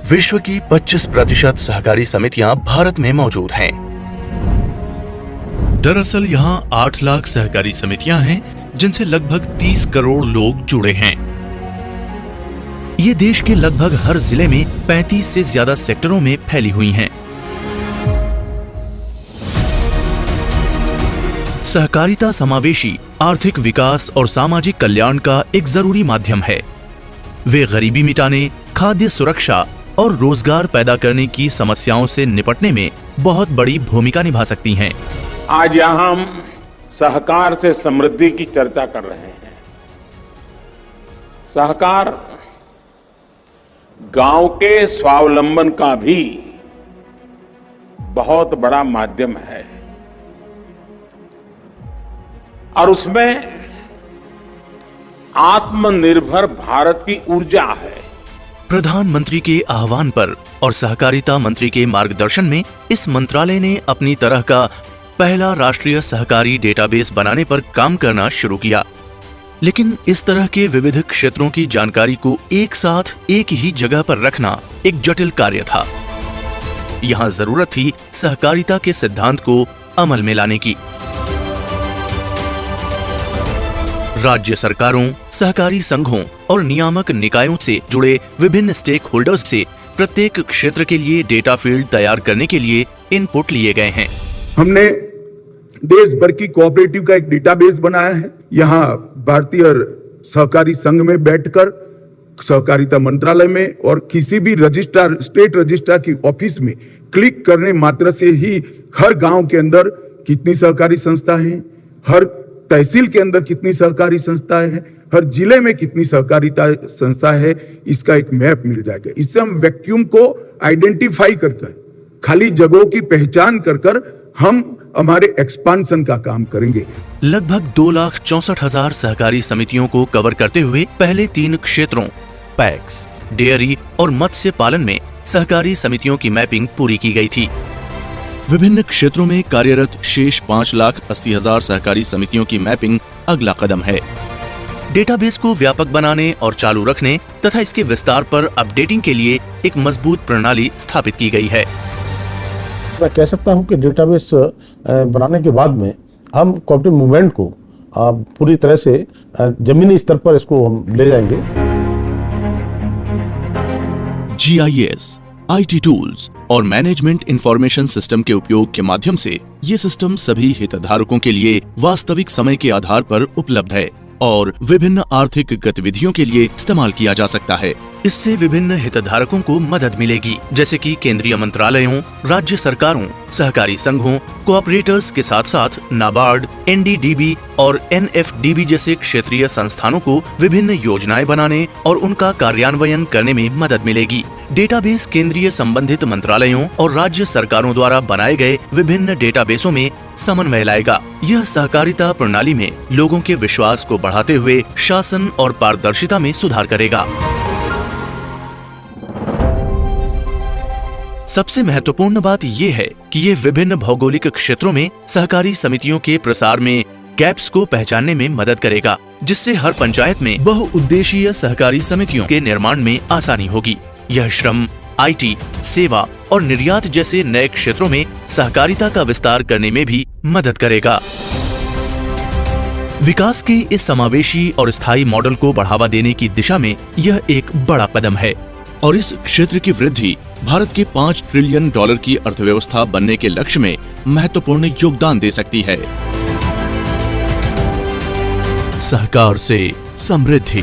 विश्व की 25% सहकारी समितियां भारत में मौजूद हैं। दरअसल यहाँ 8 लाख सहकारी समितियां हैं, जिनसे लगभग 30 करोड़ लोग जुड़े हैं। ये देश के लगभग हर जिले में 35 से ज्यादा सेक्टरों में फैली हुई हैं। सहकारिता समावेशी आर्थिक विकास और सामाजिक कल्याण का एक जरूरी माध्यम है। वे गरीबी मिटाने, खाद्य सुरक्षा और रोजगार पैदा करने की समस्याओं से निपटने में बहुत बड़ी भूमिका निभा सकती हैं। आज यहाँ हम सहकार से समृद्धि की चर्चा कर रहे हैं। सहकार गांव के स्वावलंबन का भी बहुत बड़ा माध्यम है और उसमें आत्मनिर्भर भारत की ऊर्जा है। प्रधानमंत्री के आह्वान पर और सहकारिता मंत्री के मार्गदर्शन में इस मंत्रालय ने अपनी तरह का पहला राष्ट्रीय सहकारी डेटाबेस बनाने पर काम करना शुरू किया। लेकिन इस तरह के विविध क्षेत्रों की जानकारी को एक साथ एक ही जगह पर रखना एक जटिल कार्य था। यहाँ जरूरत थी सहकारिता के सिद्धांत को अमल में लाने की। राज्य सरकारों, सहकारी संघों और नियामक निकायों से जुड़े विभिन्न स्टेक होल्डर्स से प्रत्येक क्षेत्र के लिए डेटा फील्ड तैयार करने के लिए इनपुट लिए गए हैं। हमने देश भर की कोऑपरेटिव का एक डेटाबेस बनाया है। यहाँ भारतीय सहकारी संघ में बैठकर सहकारिता मंत्रालय में और किसी भी रजिस्ट्रार, स्टेट रजिस्ट्रार की ऑफिस में क्लिक करने मात्र से ही हर गांव के अंदर कितनी सहकारी संस्था है, हर तहसील के अंदर कितनी सहकारी संस्था है, हर जिले में कितनी सहकारिता संस्था है, इसका एक मैप मिल जाएगा। इससे हम वैक्यूम को आइडेंटिफाई कर खाली जगहों की पहचान कर हम हमारे एक्सपांशन का काम करेंगे। लगभग 2,64,000 सहकारी समितियों को कवर करते हुए पहले 3 क्षेत्रों पैक्स, डेयरी और मत्स्य पालन में सहकारी समितियों की मैपिंग पूरी की गई थी। विभिन्न क्षेत्रों में कार्यरत शेष 5,80,000 सहकारी समितियों की मैपिंग अगला कदम है। डेटाबेस को व्यापक बनाने और चालू रखने तथा इसके विस्तार पर अपडेटिंग के लिए एक मजबूत प्रणाली स्थापित की गई है। मैं कह सकता हूं कि डेटाबेस बनाने के बाद में हम कोऑपरेटिव मूवमेंट को पूरी तरह से जमीनी स्तर पर इसको हम ले जाएंगे। GIS, IT टूल्स और मैनेजमेंट इंफॉर्मेशन सिस्टम के उपयोग के माध्यम से ये सिस्टम सभी हितधारकों के लिए वास्तविक समय के आधार पर उपलब्ध है और विभिन्न आर्थिक गतिविधियों के लिए इस्तेमाल किया जा सकता है। इससे विभिन्न हितधारकों को मदद मिलेगी, जैसे कि केंद्रीय मंत्रालयों, राज्य सरकारों, सहकारी संघों, कोऑपरेटर्स के साथ साथ नाबार्ड, NDDB और NFDB जैसे क्षेत्रीय संस्थानों को विभिन्न योजनाएं बनाने और उनका कार्यान्वयन करने में मदद मिलेगी। डेटाबेस केंद्रीय संबंधित मंत्रालयों और राज्य सरकारों द्वारा बनाए गए विभिन्न डेटाबेसों में समन्वय लाएगा। यह सहकारिता प्रणाली में लोगों के विश्वास को बढ़ाते हुए शासन और पारदर्शिता में सुधार करेगा। सबसे महत्वपूर्ण बात यह है कि ये विभिन्न भौगोलिक क्षेत्रों में सहकारी समितियों के प्रसार में गैप्स को पहचानने में मदद करेगा, जिससे हर पंचायत में बहुउद्देशीय सहकारी समितियों के निर्माण में आसानी होगी। यह श्रम, IT, सेवा और निर्यात जैसे नए क्षेत्रों में सहकारिता का विस्तार करने में भी मदद करेगा। विकास के इस समावेशी और स्थायी मॉडल को बढ़ावा देने की दिशा में यह एक बड़ा कदम है और इस क्षेत्र की वृद्धि भारत के $5 ट्रिलियन की अर्थव्यवस्था बनने के लक्ष्य में महत्वपूर्ण योगदान दे सकती है। सहकार से समृद्धि।